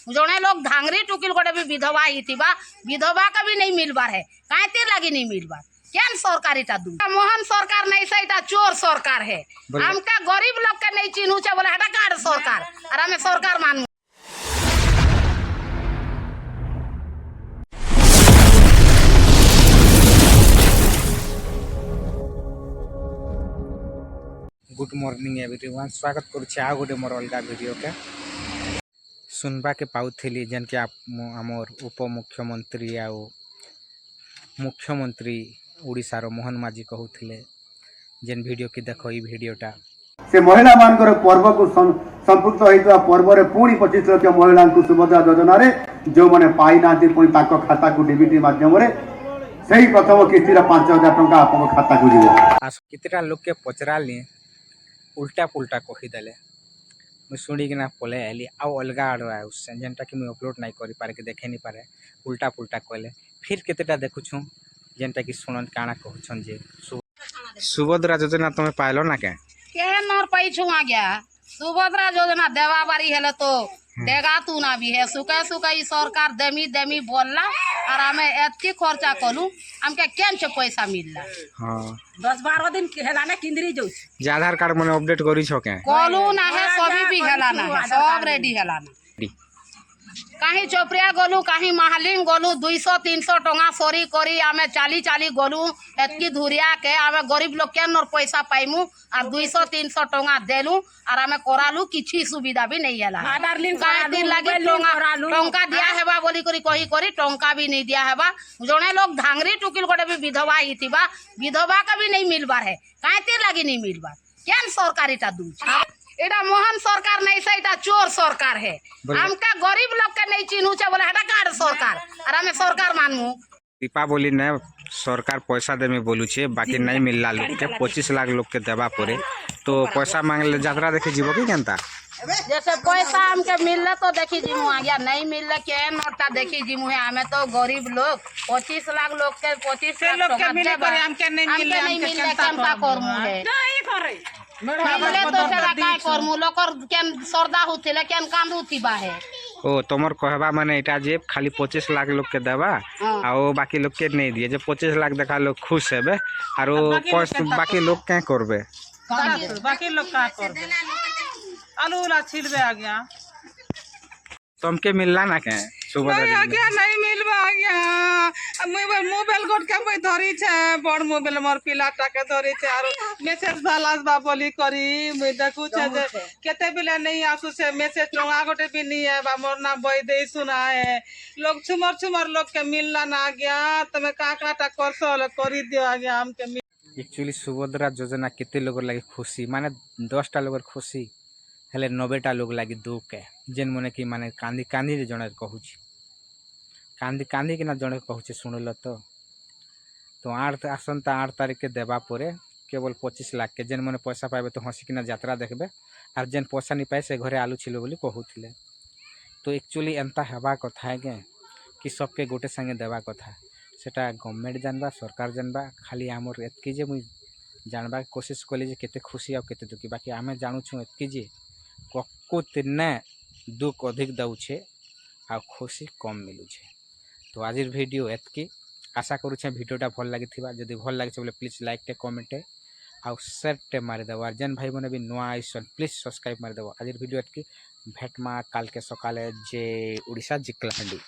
जड़े लोग धांगरी टुकिल गोटे भी विधवा ही विधवा का भी नहीं मिलबार है कहीं लगी नहीं मिलबार क्या सरकारी दू मोहन सरकार नहीं सही चोर सरकार है हमका गरीब लोग के नहीं चिन्हू बोले हटा कार्ड सरकार और हमें सरकार मानू। गुड मॉर्निंग एवरीवन स्वागत करुच्छे आ गोटे मोर अलग वीडियो के सुनबा के पाउथली जेन के आमर उपमुख्यमंत्री आ मुख्यमंत्री ओडिशार मोहन माझी कहूथिले जेन वीडियो की देखो ई वीडियोटा से महिला मानकर पर्व को संपुक्त होता पर्व रे पुणी 25 लाख महिला सुभद्रा योजना रे जो माने पाई नाती पुणी ताको खाता को डीबीटी माध्यम रे सही प्रथम किस्ती रे 5000 टंका आपन खाता को जीवो आ कितरा लोग के पचराली उल्टा पुल्टा कहीदेले मुझे शुणिकिना पलि आली आउ अलग आड़ उससे जेनटा कि मुझे अपलोड नहीं करि पारे कि देखे नहीं पारे उल्टा पुल्टा कहले फिर केतेटा देखुछु जेनटा कि सुनन काना कहछन जे सुभद्रा योजना तुम्हें पाइलो ना के नर पैछु आ गया सुभद्रा योजना देवा बारी हेले तो देगा तू ना भी है सुखे सुखे सरकार देमी देमी बोलला और हमें एतकी खर्चा कलू हमके केन से पैसा मिलला। हां 10-12 दिन हेला ना किंदरी जो जे आधार कार्ड मने अपडेट करी छ के कलू ना है सभी भी हेला ना है सब रेडी हेला ना कहीं चोपरिया गलु कहीं महालिंग गलु 200-300 टंगा सरी करी आमे चाली गलु एतकी धुरिया के आमे गरीब लोग के नर पैसा पाइमु और 200-300 टंगा देलु और आमे करालु किछि सुविधा भी नहीं हैला दिन लागे टंका दिया हेबा बोली करी कही करी टंका भी नहीं दिया हेबा जड़े लोग धांगरी टुकिल गोटे भी विधवा ही विधवा का भी नहीं मिलबार है कहीं लगी नहीं मिलबार क्या सरकारी दू एटा मोहन सरकार नहीं सही चोर सरकार है हमका गरीब लोग के नहीं चिन्हू बोले हटा कार्ड सरकार और हमें सरकार मानू। दीपावली ने सरकार पैसा दे में बोलू छे बाकी नहीं मिलला लोग के 25 लाख लोग के देवा पड़े तो पैसा मांगले यात्रा देखे जीवो की केनता जैसे पैसा हमके मिलले तो देखी जीमु आ गया नहीं मिलले के नोटा देखी जीमु है हमें तो गरीब लोग 25 लाख लोग के 25 लाख के मिले पर हमके नहीं मिलले केनता करमु है मिलले तो चला काय करमु लोकर केन सरदा होथिले केन कांदू थिबा है ओ तमर कहबा माने एटा जे खाली 25 लाख लोग के देवा आ बाकी लोग के नहीं दिए जे 25 लाख देखा लोग खुश हेबे आरो बाकी लोग क्या करबे बाकी लोग का करबे आलू वाला छिलबे आ गया तुमके मिलला ना के नहीं आ गया नहीं मिलबा आ गया मोबाइल गोट के कोई धरी छे बड़ मोबाइल मोर पिलाटा के धरी छे आरो मैसेज भालास बा बोली करी मैं देखू छे जे केते बिले नहीं आसु से मैसेज टंगा गोटे भी नहीं है बा मोर ना बई दे सुना है लोग छुमर लोग के मिलला ना आ गया तमे काकलाटा करसो करी दियो आ गया हमके एक्चुअली सुभद्रा योजना केते लोग लगे खुशी माने 10टा लोग खुशी हेले 90टा लोग लगे दुख के जेन मने कि माने कांदी कांदी जणे कहूची कांदी कांदी कि ना जणे कहूची सुनल तो 8 आसंता 8 तारीख के देवा परे केवल 25 लाख के जेन मने पैसा पाइबे तो हंसी किना यात्रा देखबे और जेन पैसा नहीं पाए से घरे आलू छिलो बोली कहूथिले तो एक्चुअली एंता हेबा कथा है के कि सबके गोटे संगे देवा कथा सेटा गवर्नमेंट जानबा सरकार जानबा खाली हमर एतकी जे मुई जानबा कोशिश कली जे केते खुशी आ केते दुखी बाकी आमे जानू छु एतकी जे प्रकृत ने दुख अधिक दउछे आ खुशी कम मिलुछे तो आज वीडियो एतकी आशा करूछे वीडियोटा भल लागिथिबा जदि भल लागिछे बोले प्लीज लाइक टे कमेंट टे आ शेयर टे मारि देबो और जेन भाई मने भी नुआ आइसन प्लीज सब्सक्राइब मारि देबो आज वीडियो एतकी भेटमा काल के सकाले जे उड़ीसा जिकलाहांडी।